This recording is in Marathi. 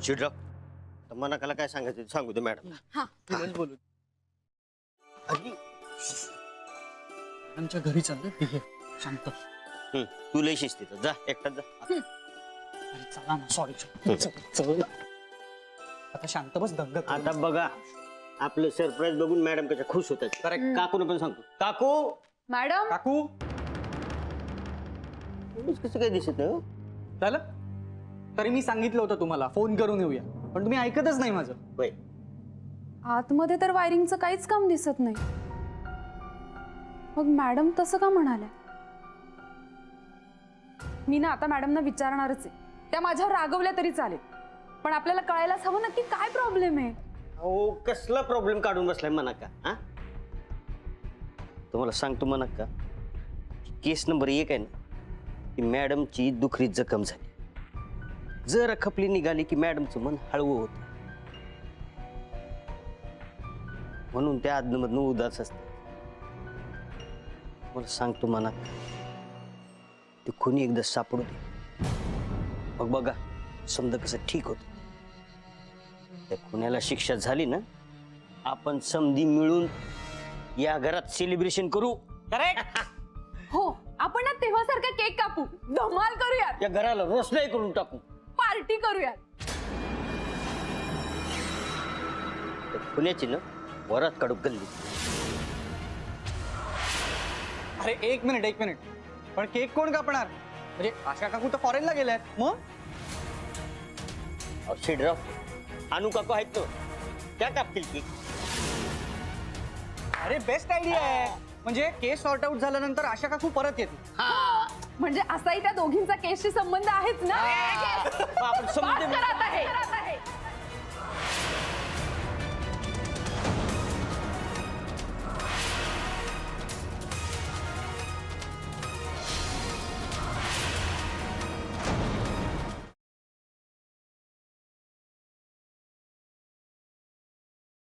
शिडराव तर मनाकाला काय सांगायचं ते सांगू दे मॅडम. हा बोलू अरे आमच्या घरी चाललं शांत. तू लय शिस्तीत जा एकटाच जा. अरे चला ना सॉरी चल आता शांत बस दंग आता बघा आपलं सरप्राईज बघून मॅडम कशा खुश होतात. करेक्ट. काकून पण सांगतो काकू मॅडम काकू कसं काय दिसत नाही हो? झालं तरी मी सांगितलं होतं तुम्हाला फोन करून येऊया पण तुम्ही ऐकतच नाही माझं. होय आतमध्ये तर वायरिंगचं काहीच काम दिसत नाही. मग मॅडम तसं का म्हणाल्या? मी ना आता मॅडमना विचारणारच आहे. त्या माझ्यावर रागवल्या तरी चालेल पण आपल्याला कळायलाच हवं नक्की काय प्रॉब्लेम आहे. हो कसला प्रॉब्लेम काढून बसलाय म्हणा का? हा तुम्हाला सांगतो म्हणा का केस नंबर 1 आहे ना की मॅडमची दुखरी जखम झाली. जर खपली निघाली की मॅडमचं मन हळवं होत म्हणून त्या आदनमधनं उदास असत. मला सांगतो म्हणा ते कोणी एकदा सापडू दे मग बघा समजा कसं ठीक होत. त्या खुन्याला शिक्षा झाली ना आपण समधी मिळून या घरात सेलिब्रेशन करू. करेक्ट. हो आपण ना तेव्हा सारखा केक कापू धमाल करूयात या घराला रोषणाई करून टाकू. पार्टी करूयात. त्या खुन्याची ना वरात काढू गल्ली. अरे एक मिनिट पण केक कोण कापणार? म्हणजे आशा काकू तर फॉरेनला गेल्यात मग. शिडराव अनु काकू आहेत तो त्या कापतील की. अरे बेस्ट आयडिया आहे. म्हणजे केस सॉर्ट आउट झाल्यानंतर आशा काकू परत येते. म्हणजे असाही त्या दोघींचा केसशी संबंध आहेच ना. आपण बास समजून करा आता